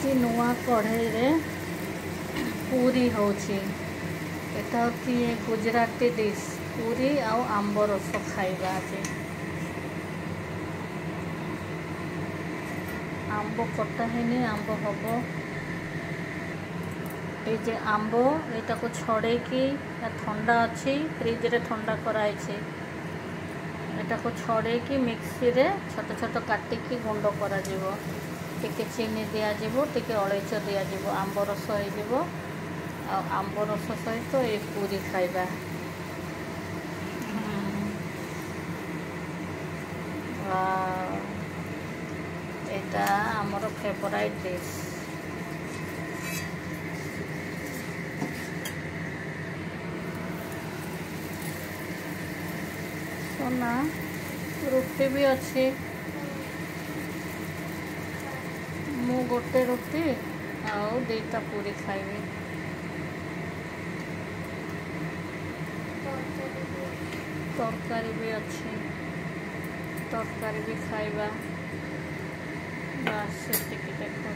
आज नुआ कढ़ई रे पूरी होची। एटा होची गुजराती डिश पूरी आउ आंब रस खाइबा। आज आंब कटा है आंब हम ये आंब यहाँ को छड़े कि ठंडा अच्छी फ्रिज रे ठंडा कराई एटा को छड़े कि मिक्सी रे छोट छोट काटिकी गुंड करा जीवो। टिके चीनी दिज्व टिके अलैच दिज्व आंब रस हो आंब रस सहित ये पूरी खाइबा। एटा आमर फेवराइट डिश। सोना रुटी भी अच्छी मु गोटे रुटी आउ दुईटा पूरी खाइबी। तरकारी भी अच्छी तरकारी भी खाइबा। बस देखो।